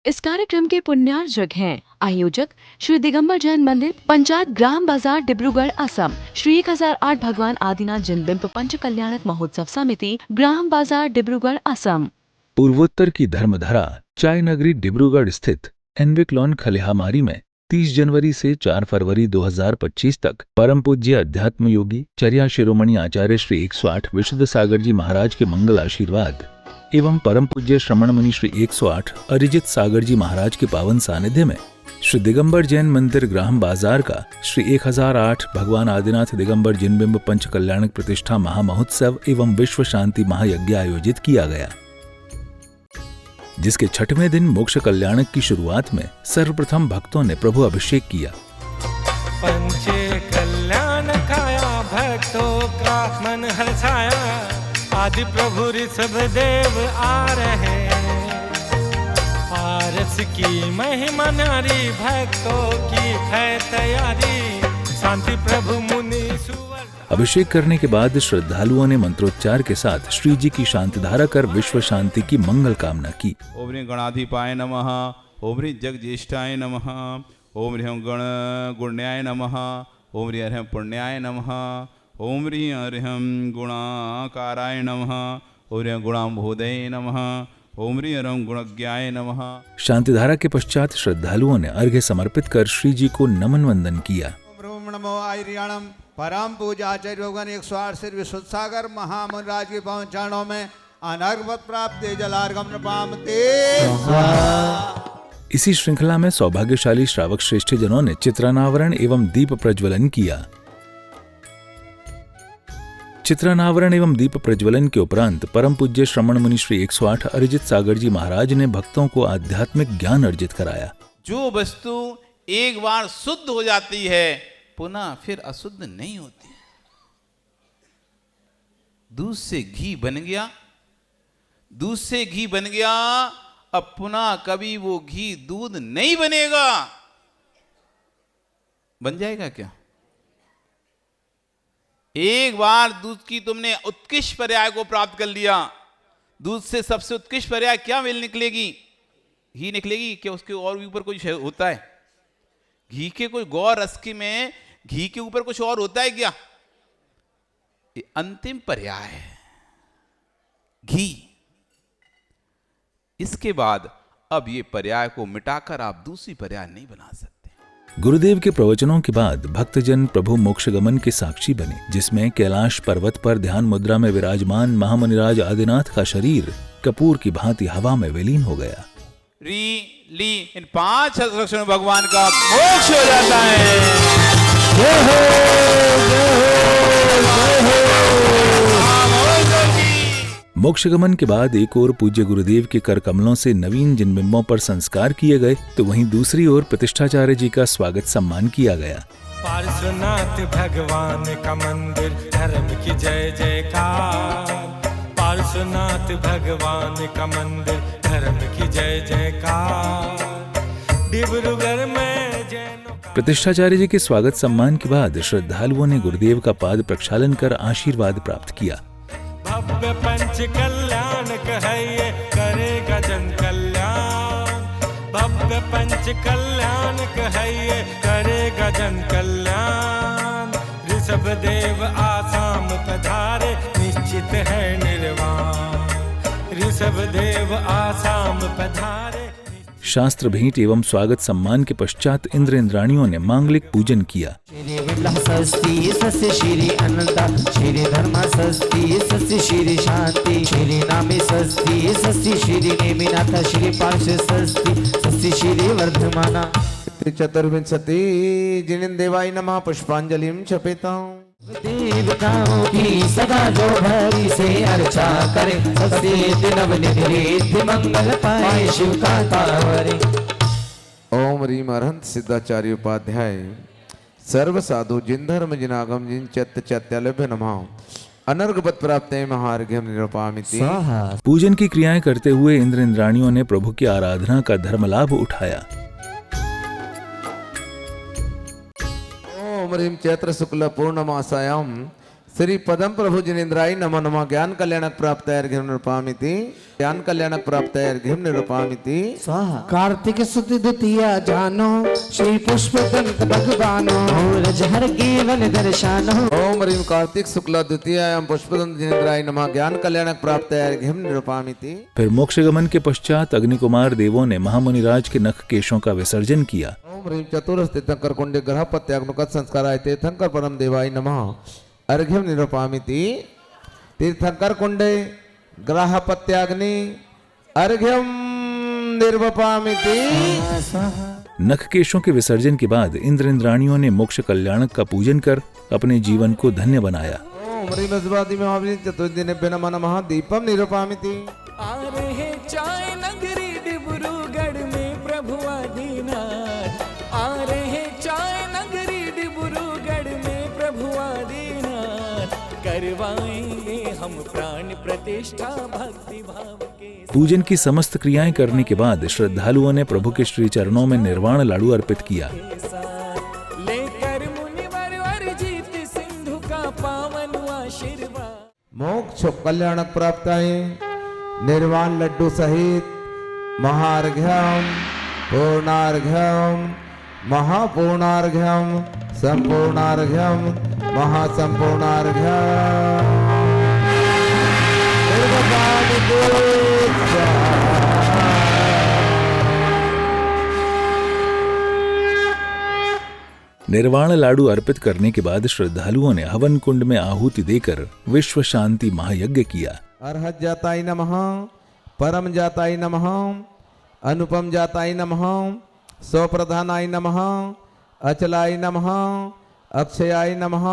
इस कार्यक्रम के पुण्यार्जक हैं आयोजक श्री दिगंबर जैन मंदिर, पंचायत ग्राम बाजार, डिब्रूगढ़, असम। श्री 1008 भगवान आदिनाथ जिनबिंब पंच कल्याणक महोत्सव समिति, ग्राम बाजार, डिब्रूगढ़, असम। पूर्वोत्तर की धर्मधरा चाय नगरी डिब्रूगढ़ स्थित एनविक्लॉन खलिहामारी में 30 जनवरी से 4 फरवरी 2025 तक परम पूज्य अध्यात्म योगी चर्या शिरोमणि आचार्य श्री 108 विशुद्ध सागर जी महाराज के मंगल आशीर्वाद एवं परम पूज्य श्रमण मुनि श्री 108 अरिजित सागर जी महाराज के पावन सानिध्य में श्री दिगंबर जैन मंदिर ग्राम बाजार का श्री 1008 भगवान आदिनाथ दिगंबर जिनबिंब पंच कल्याणक प्रतिष्ठा महामहोत्सव एवं विश्व शांति महायज्ञ आयोजित किया गया, जिसके छठवें दिन मोक्ष कल्याणक की शुरुआत में सर्वप्रथम भक्तों ने प्रभु अभिषेक किया। पंचे कल्याण खाया, भक्तों का मन हर्षाया, आदि प्रभु ऋषभ देव आ रहे, पारस की महिमा नारी, भक्तों की है तैयारी, शांति प्रभु मुनि सुवर। अभिषेक करने के बाद श्रद्धालुओं ने मंत्रोच्चार के साथ श्री जी की शांति धारा कर विश्व शांति की मंगल कामना की। ओम ह्रीं गणाधिपाय नमः, ओम ह्रीं जगज्येष्ठाय नमः, ओम ह्रीं गण गुण्याय नमः, ओम ह्रीं हरिं पुण्याय नमः, ओम ह्रीं हरिं गुणाकाराय नमः, ओम ह्रीं गुणाम्भोदये नमः, ओम ह्रीं हरिं गुणज्ञाय नमः। शांति धारा के पश्चात श्रद्धालुओं ने अर्घ्य समर्पित कर श्री जी को नमन वंदन किया। नमो आर्याणम परम पूजा आचार्य भगवान 108 श्री विशुद्ध सागर महामुनिराज के पावन चरणों में अनर्घवत प्राप्त जलार्घम नपामते। इसी श्रृंखला में सौभाग्यशाली श्रावक श्रेष्ठ जनों ने चित्रानावरण एवं दीप प्रज्वलन किया। चित्रानावरण एवं दीप प्रज्वलन के उपरांत परम पूज्य श्रमण मुनि श्री 108 अरिजित सागर जी महाराज ने भक्तों को आध्यात्मिक ज्ञान अर्जित कराया। जो वस्तु एक बार शुद्ध हो जाती है पुनः फिर अशुद्ध नहीं होती। दूध से घी बन गया, दूध से घी बन गया, अब पुनः कभी वो घी दूध नहीं बनेगा। बन जाएगा क्या? एक बार दूध की तुमने उत्कृष्ट पर्याय को प्राप्त कर लिया, दूध से सबसे उत्कृष्ट पर्याय क्या मिल निकलेगी? घी निकलेगी। क्या उसके और ऊपर कुछ होता है? घी के कोई गौर रस की में घी के ऊपर कुछ और होता है क्या? ये अंतिम पर्याय है घी। इसके बाद अब ये पर्याय को मिटाकर आप दूसरी पर्याय नहीं बना सकते। गुरुदेव के प्रवचनों के बाद भक्तजन प्रभु मोक्षगमन के साक्षी बने, जिसमें कैलाश पर्वत पर ध्यान मुद्रा में विराजमान महामुनिराज आदिनाथ का शरीर कपूर की भांति हवा में विलीन हो गया। री ली इन 5 लक्षणों भगवान का मोक्ष हो जाता है। जय हो, जय हो, जय हो। मोक्षगमन के बाद एक ओर पूज्य गुरुदेव के कर कमलों से नवीन जिनबिंबों पर संस्कार किए गए, तो वहीं दूसरी ओर प्रतिष्ठाचार्य जी का स्वागत सम्मान किया गया। पार्श्वनाथ भगवान का मंदिर, धर्म की जय जयकार। पार्श्वनाथ भगवान का मंदिर, धर्म की जय जयकार। डिब्रूगढ़ में जैनों का। प्रतिष्ठाचार्य जी के स्वागत सम्मान के बाद श्रद्धालुओं ने गुरुदेव का पाद प्रक्षालन कर आशीर्वाद प्राप्त किया। भव्य पंच कल्याण कहिए, करेगा जन कल्याण। भव्य पंच कल्याण कहिए, करेगा जन कल्याण। ऋषभ देव आसाम पधारे, निश्चित है निर्वाण। ऋषभ देव आसाम पधारे। शास्त्र भेंट एवं स्वागत सम्मान के पश्चात इंद्र इंद्राणियों ने मांगलिक पूजन किया। श्री विलासस्ति सस्य श्री अनंता, श्री धर्म सस्ति सस्य श्री शांति, श्री नामे सस्ति सस्य श्री नेमिनाथ, श्री पार्श्व सस्ति सस्य श्री वर्धमाना। चतुर्विंशति जिनेन्द्रदेवाय नमः पुष्पांजलिं क्षपेताम्। देवताओं की सदा जो भरी से अर्चा करे, सबसे नवनिधि मंगल पाए शिव का तावरे। ओम रीम अरहंत सिद्धाचार्य उपाध्याय सर्व साधु जिन धर्म जिन आगम जिन चत्त चैत्यालभ्य नमः। अनर्घवत प्राप्त महार्घ्यम निरूपामिति। पूजन की क्रियाएं करते हुए इंद्र इंद्राणियों ने प्रभु की आराधना का धर्म लाभ उठाया। ओम रीम चैत्र शुक्ल पूर्णमासायाम श्री पदम प्रभु जिनेन्द्राय नमो नमः ज्ञान कल्याणक प्राप्त अर्घ्यम निरूपामिति ज्ञान कल्याणक प्राप्त अर्घ्यम निरूपामिति स्वाहा कार्तिक सुत द्वितीया जानो श्री पुष्पदंत भगवानो रजहर केवल दर्शानो ओम ह्रीं कार्तिक शुक्ल द्वितीयायां पुष्पदंत जिनेन्द्राय नमः ज्ञान कल्याणक प्राप्त अर्घ्यम निरूपामिति। फिर मोक्षगमन के पश्चात अग्निकुमार देवों ने महामुनिराज के नख केशों का विसर्जन किया। ओम ह्रीं चतुरस्ते तीर्थंकर कुंडे ग्रह पत्याग्नुकत संस्काराय तीर्थंकर परम देवाय नमः अर्घ्यम निरूपामिति। तीर्थंकर कुंडे ग्रह पत्याग्नि अर्घ्यम निर्वपामिति। नख केशों के विसर्जन के बाद इंद्र इंद्राणियों ने मोक्ष कल्याणक का पूजन कर अपने जीवन को धन्य बनाया। ओम ह्रीं वज्रवादी महावीर चतुर्दिनेभ्यो नमः नमः दीपम निरूपामिति। आ रहे चाय नगरी डिब्रूगढ़ में प्रभु आदिनाथ, आ रहे चाय नगरी डिब्रूगढ़ में प्रभु आदिनाथ, करवाएंगे हम प्राण प्रतिष्ठा भक्ति भाव के पूजन की समस्त क्रियाएं करने के बाद श्रद्धालुओं ने प्रभु के श्री चरणों में निर्वाण लाडू अर्पित किया। साथ लेकर मुनिवर अर्जित सिंधु का पावन आशीर्वाद। मोक्ष कल्याणक प्राप्ताय निर्वाण लड्डू सहित महार्घ्यम पूर्णार्घ्यम महापूर्णार्घ्यम संपूर्णार्घ्यम महासंपूर्णार्घ्यम निर्वाण लाडू अर्पित करने के बाद श्रद्धालुओं ने हवन कुंड में आहुति देकर विश्व शांति महायज्ञ किया। अर्हत जाताय नमः परम जाताय नमः अनुपम जाताय नमः स्वप्रधानाय नमः अचलाय नमः अक्षयाय नमः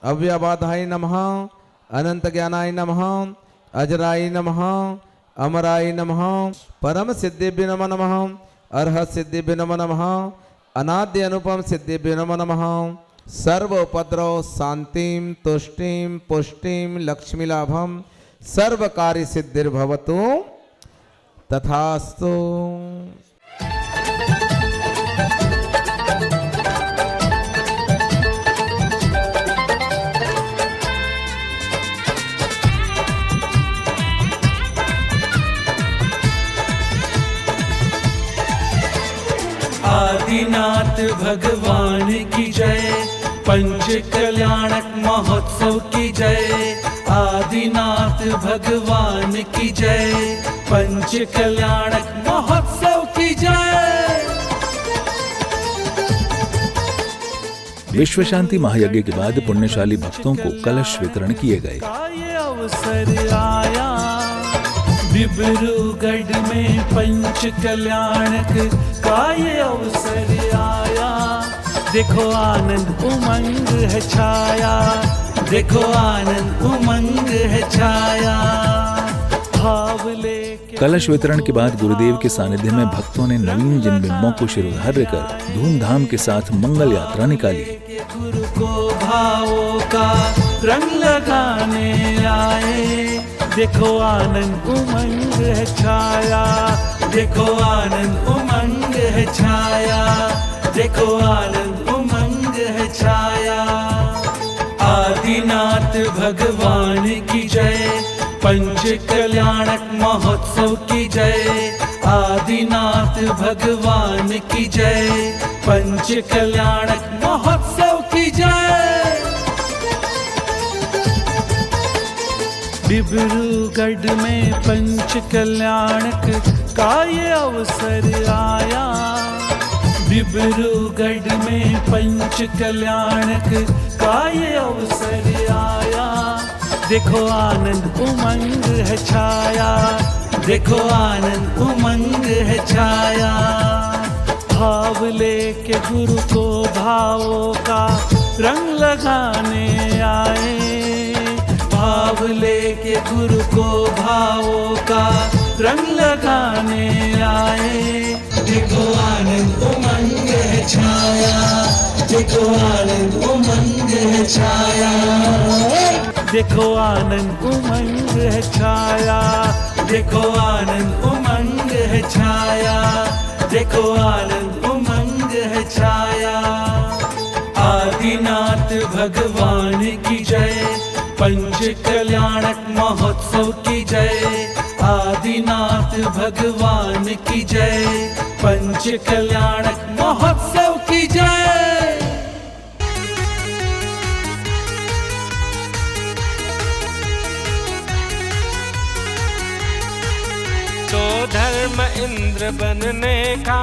अव्यबाधाय नमः अनंत ज्ञानाय नमः अजराय नमः अमराय नमः परम सिद्धिभ्यो नमः नमः अर्हत सिद्धिभ्यो नमः नमः अनाद्य अनुपम सिद्धिभ्यो नमः नमः सर्व उपद्रव शांतिम तुष्टिम पुष्टिम लक्ष्मी लाभम सर्व कार्य सिद्धिर्भवतु तथास्तु। आदिनाथ भगवान की जय, पंच कल्याणक महोत्सव की जय। आदिनाथ भगवान की जय, पंच कल्याणक महोत्सव की जय। विश्व शांति महायज्ञ के बाद पुण्यशाली भक्तों को कलश वितरण किए गए। का ये अवसर आया, डिब्रूगढ़ में पंच कल्याणक का ये अवसर आया। देखो आनंद उमंग है छाया, देखो आनंद उमंग है छाया। भाव लेके कलश वितरण के बाद गुरुदेव के सानिध्य में भक्तों ने नवीन जिन बिंबों को शिरोधार्य कर धूमधाम के साथ मंगल यात्रा निकाली। गुरु को भावों का रंग लगाने आए। देखो आनंद उमंग है छाया, देखो आनंद उमंग है छाया, देखो आनंद उमंग है छाया। आदिनाथ भगवान की जय, पंच कल्याणक महोत्सव की जय। आदिनाथ भगवान की जय, पंच कल्याणक महोत्सव की जय। डिब्रूगढ़ में पंच कल्याणक का ये अवसर आया। डिब्रूगढ़ में पंच कल्याणक का ये अवसर आया। देखो आनंद उमंग है छाया, देखो आनंद उमंग है छाया। भाव लेके गुरु को भावों का रंग लगाने आए। भाव लेके गुरु को भावों का रंग लगाने आए। देखो आनंद उमंग है छाया, देखो आनंद उमंग है छाया। देखो आनंद उमंग है छाया, देखो आनंद उमंग है छाया, देखो आनंद उमंग है छाया। आदिनाथ भगवान की जय, पंच कल्याणक महोत्सव की जय, आदिनाथ भगवान की जय, पंच कल्याणक महोत्सव की जय। तो धर्म इंद्र बनने का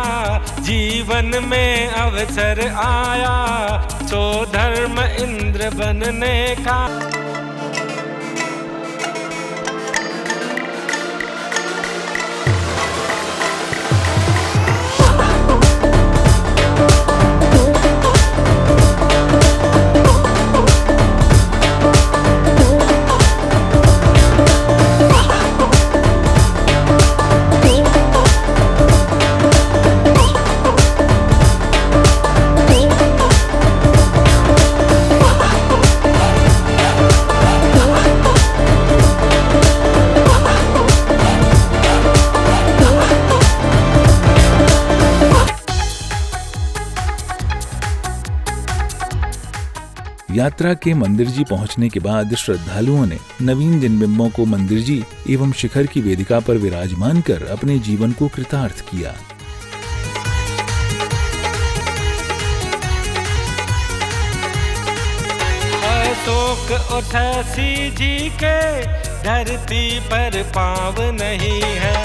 जीवन में अवसर आया, तो धर्म इंद्र बनने का। यात्रा के मंदिर जी पहुंचने के बाद श्रद्धालुओं ने नवीन जिनबिंबों को मंदिर जी एवं शिखर की वेदिका पर विराजमान कर अपने जीवन को कृतार्थ किया। अशोक उठैसी जी के धरती पर पाँव नहीं है,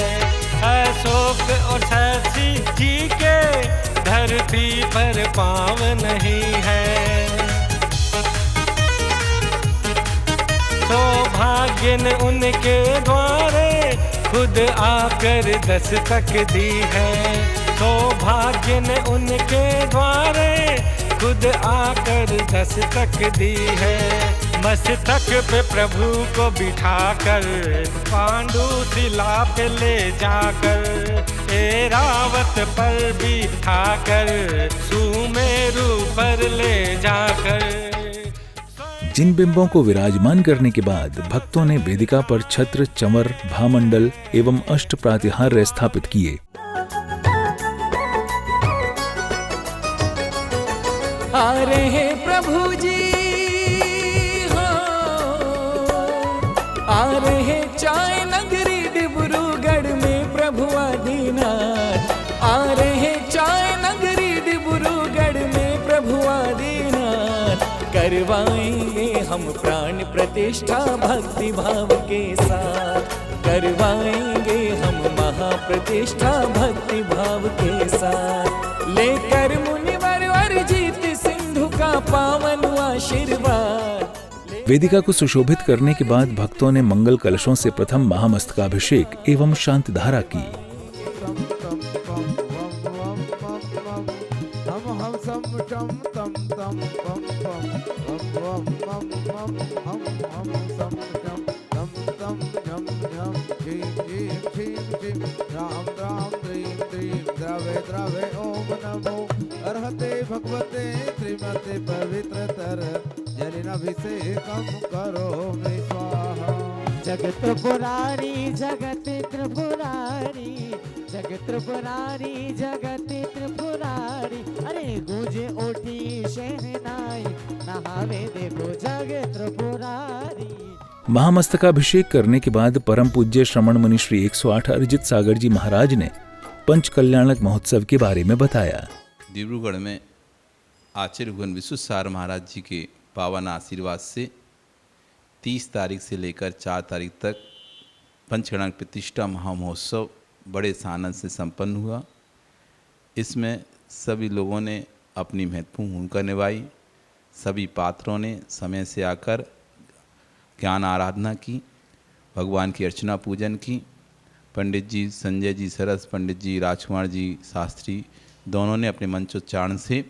अशोक उठैसी जी के धरती पर पाँव नहीं है। सौभाग्य ने उनके द्वारे खुद आकर दस्तक दी है, सौभाग्य ने उनके द्वारे खुद आकर दस्तक दी है। मस्तक पे प्रभु को बिठाकर पांडु शिला पे ले जाकर, ऐरावत पर बिठाकर सुमेरु पर ले जाकर। जिन बिंबों को विराजमान करने के बाद भक्तों ने वेदिका पर छत्र, चंवर, भामंडल एवं अष्ट प्रातिहार्य स्थापित किए। आ रहे प्रभु जी हो, आ रहे चाय नगरी डिब्रूगढ़ में प्रभु आदिनाथ, आ रहे चाय नगरी डिब्रूगढ़ में प्रभु आदिनाथ। करवाएंगे हम प्राण प्रतिष्ठा भक्ति भाव के साथ, करवाएंगे हम महाप्रतिष्ठा भक्ति भाव के साथ। लेकर मुनिवर अर्जित सिंधु का पावन आशीर्वाद। वेदिका को सुशोभित करने के बाद भक्तों ने मंगल कलशों से प्रथम महामस्तकाभिषेक एवं शांति धारा की। भगवते श्रीमते पवित्रतर जलिनाभिषेकम करोमि स्वाहा। जगत पुरारी जगत त्रिपुरारी, जगत त्रिपुरारी जगत त्रिपुरारी। अरे गूंजे ओटी शहनाई, नहावे देखो जगत त्रिपुरारी। महामस्तकाभिषेक करने के बाद परम पूज्य श्रमण मुनि श्री 108 अरिजित सागर जी महाराज ने पंच कल्याणक महोत्सव के बारे में बताया। डिब्रूगढ़ में आचार्य भगवान विश्व सार महाराज जी के पावन आशीर्वाद से 30 तारीख से लेकर 4 तारीख तक पंचकल्याणक प्रतिष्ठा महामहोत्सव बड़े आनंद से संपन्न हुआ। इसमें सभी लोगों ने अपनी महत्वपूर्ण भूमिका निभाई। सभी पात्रों ने समय से आकर ज्ञान आराधना की, भगवान की अर्चना पूजन की। पंडित जी संजय जी सरस, पंडित जी राजकुमार जी शास्त्री दोनों ने अपने मंचोच्चारण से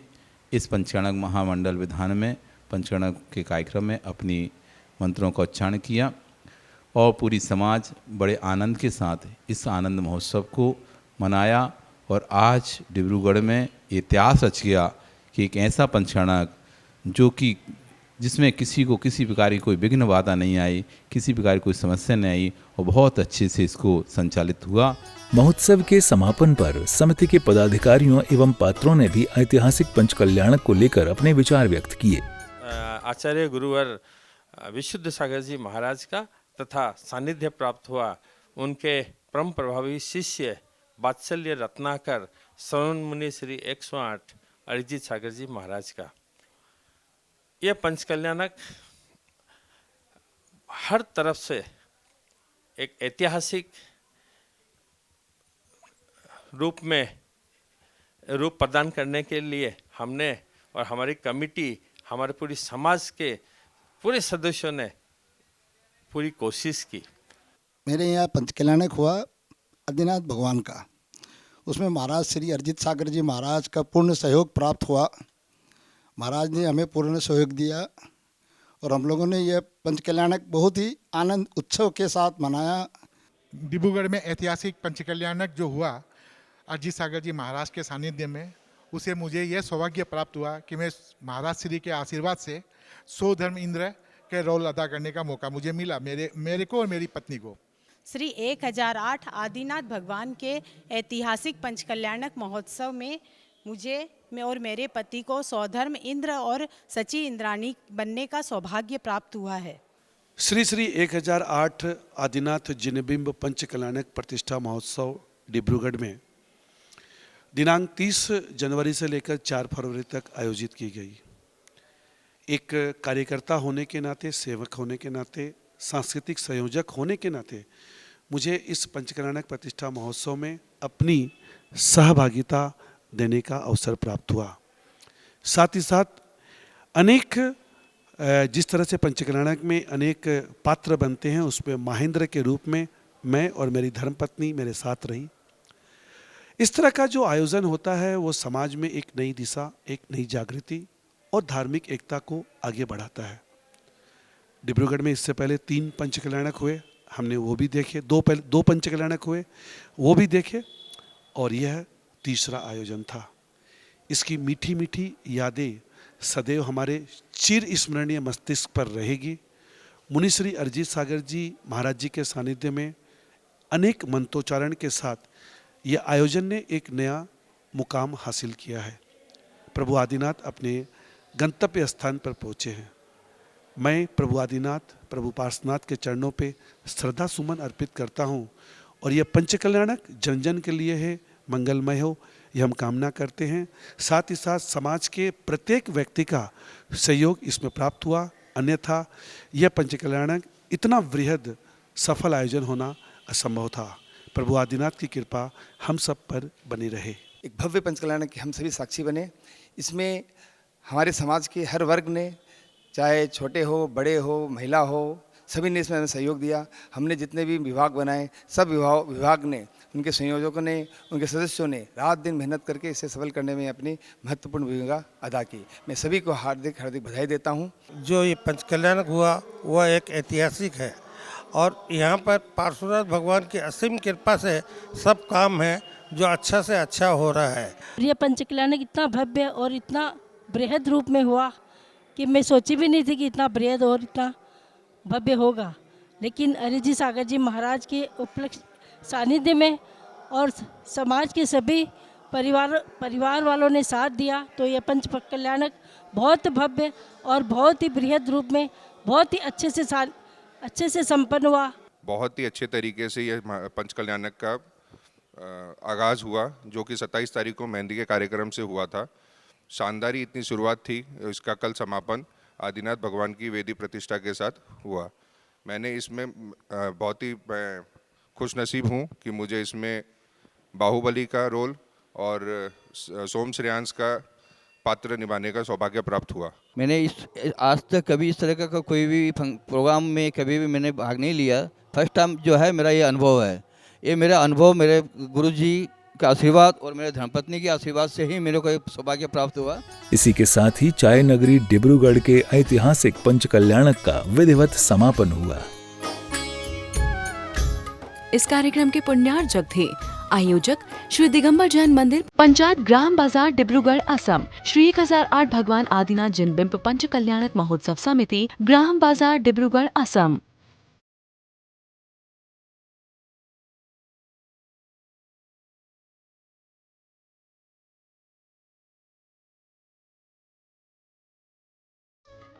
इस पंचकल्याणक महामंडल विधान में पंचकल्याणक के कार्यक्रम में अपनी मंत्रों का उच्चारण किया और पूरी समाज बड़े आनंद के साथ इस आनंद महोत्सव को मनाया। और आज डिब्रूगढ़ में इतिहास रच गया कि एक ऐसा पंचकल्याणक जो कि जिसमें किसी को किसी प्रकार की कोई विघ्न बाधा नहीं आई, किसी प्रकार की कोई समस्या नहीं आई और बहुत अच्छे से इसको संचालित हुआ। महोत्सव के समापन पर समिति के पदाधिकारियों एवं पात्रों ने भी ऐतिहासिक पंचकल्याणक को लेकर अपने विचार व्यक्त किए। आचार्य गुरुवर विशुद्ध सागर जी महाराज का तथा सानिध्य प्राप्त हुआ उनके परम प्रभावी शिष्य वात्सल्य रत्नाकर श्रवण मुनि श्री 108 अरिजीत सागर जी महाराज का। यह पंचकल्याणक हर तरफ से एक ऐतिहासिक रूप प्रदान करने के लिए हमने और हमारी कमिटी, हमारे पूरी समाज के पूरे सदस्यों ने पूरी कोशिश की। मेरे यहाँ पंचकल्याणक हुआ आदिनाथ भगवान का, उसमें महाराज श्री अरिजीत सागर जी महाराज का पूर्ण सहयोग प्राप्त हुआ। महाराज ने हमें पूर्ण सहयोग दिया और हम लोगों ने यह पंचकल्याणक बहुत ही आनंद उत्सव के साथ मनाया। डिब्रूगढ़ में ऐतिहासिक पंचकल्याणक जो हुआ अरिजीत सागर जी महाराज के सानिध्य में, उसे मुझे यह सौभाग्य प्राप्त हुआ कि मैं महाराज श्री के आशीर्वाद से 100 धर्म इंद्र के रोल अदा करने का मौका मुझे मिला, मेरे को और मेरी पत्नी को। श्री 1008 आदिनाथ भगवान के ऐतिहासिक पंचकल्याणक महोत्सव में मैं और मेरे पति को सौधर्म इंद्र और सची इंद्राणी बनने का सौभाग्य प्राप्त हुआ है। श्री श्री 1008 आदिनाथ जिनबिंब पंचकल्याणक प्रतिष्ठा महोत्सव डिब्रूगढ़ में दिनांक 30 जनवरी से लेकर 4 फरवरी तक आयोजित की गई। एक कार्यकर्ता होने के नाते, सेवक होने के नाते, सांस्कृतिक संयोजक होने के नाते मुझे इस पंचकल्याणक प्रतिष्ठा महोत्सव में अपनी सहभागिता देने का अवसर प्राप्त हुआ। साथ ही साथ अनेक जिस तरह से पंचकल्याणक में अनेक पात्र बनते हैं, उसमें महेंद्र के रूप में मैं और मेरी धर्मपत्नी मेरे साथ रही। इस तरह का जो आयोजन होता है वो समाज में एक नई दिशा, एक नई जागृति और धार्मिक एकता को आगे बढ़ाता है। डिब्रूगढ़ में इससे पहले 3 पंचकल्याणक हुए, हमने वो भी देखे। 2 पंचकल्याणक हुए, वो भी देखे, और यह तीसरा आयोजन था। इसकी मीठी मीठी यादें सदैव हमारे चिर स्मरणीय मस्तिष्क पर रहेगी। मुनिश्री अरिजीत सागर जी महाराज जी के सानिध्य में अनेक मंत्रोच्चारण के साथ यह आयोजन ने एक नया मुकाम हासिल किया है। प्रभु आदिनाथ अपने गंतव्य स्थान पर पहुँचे हैं। मैं प्रभु आदिनाथ, प्रभु पार्श्वनाथ के चरणों पे श्रद्धा सुमन अर्पित करता हूँ और यह पंचकल्याणक जन जन के लिए है, मंगलमय हो, यह हम कामना करते हैं। साथ ही साथ समाज के प्रत्येक व्यक्ति का सहयोग इसमें प्राप्त हुआ, अन्यथा यह पंचकल्याणक इतना वृहद सफल आयोजन होना असंभव था। प्रभु आदिनाथ की कृपा हम सब पर बनी रहे। एक भव्य पंचकल्याणक के हम सभी साक्षी बने। इसमें हमारे समाज के हर वर्ग ने, चाहे छोटे हो, बड़े हो, महिला हो, सभी ने इसमें हमें सहयोग दिया। हमने जितने भी विभाग बनाए, सब विभाग ने, उनके संयोजकों ने, उनके सदस्यों ने रात दिन मेहनत करके इसे सफल करने में अपनी महत्वपूर्ण भूमिका अदा की। मैं सभी को हार्दिक हार्दिक बधाई देता हूँ। जो ये पंचकल्याणक हुआ वह एक ऐतिहासिक है और यहाँ पर पार्श्वनाथ भगवान की असीम कृपा से सब काम है जो अच्छा से अच्छा हो रहा है। ये पंचकल्याणक इतना भव्य और इतना बृहद रूप में हुआ कि मैं सोची भी नहीं थी कि इतना बृहद और इतना भव्य होगा। लेकिन अरिजीत सागर जी महाराज के उपलक्ष्य सानिध्य में और समाज के सभी परिवार वालों ने साथ दिया तो ये पंच कल्याणक बहुत भव्य और बहुत ही बृहद रूप में बहुत ही अच्छे से संपन्न हुआ। बहुत ही अच्छे तरीके से ये पंच कल्याणक का आगाज़ हुआ, जो कि 27 तारीख को मेहंदी के कार्यक्रम से हुआ था। शानदार इतनी शुरुआत थी, इसका कल समापन आदिनाथ भगवान की वेदी प्रतिष्ठा के साथ हुआ। मैंने इसमें बहुत ही खुश नसीब हूँ कि मुझे इसमें बाहुबली का रोल और सोम श्रेयांश का पात्र निभाने का सौभाग्य प्राप्त हुआ। मैंने आज तक कभी इस तरह का कोई भी प्रोग्राम में कभी भी मैंने भाग नहीं लिया। फर्स्ट टाइम जो है मेरा ये अनुभव है। ये मेरा अनुभव मेरे गुरुजी का आशीर्वाद और मेरे धर्मपत्नी के आशीर्वाद से ही मेरे को ये सौभाग्य प्राप्त हुआ। इसी के साथ ही चाय नगरी डिब्रूगढ़ के ऐतिहासिक पंचकल्याणक का विधिवत समापन हुआ। इस कार्यक्रम के पुण्यार्जक थे आयोजक श्री दिगंबर जैन मंदिर, पंचायत ग्राम बाजार, डिब्रूगढ़, असम। श्री 1008 भगवान आदिनाथ जिनबिंब पंच कल्याणक महोत्सव समिति, ग्राम बाजार, डिब्रूगढ़, असम।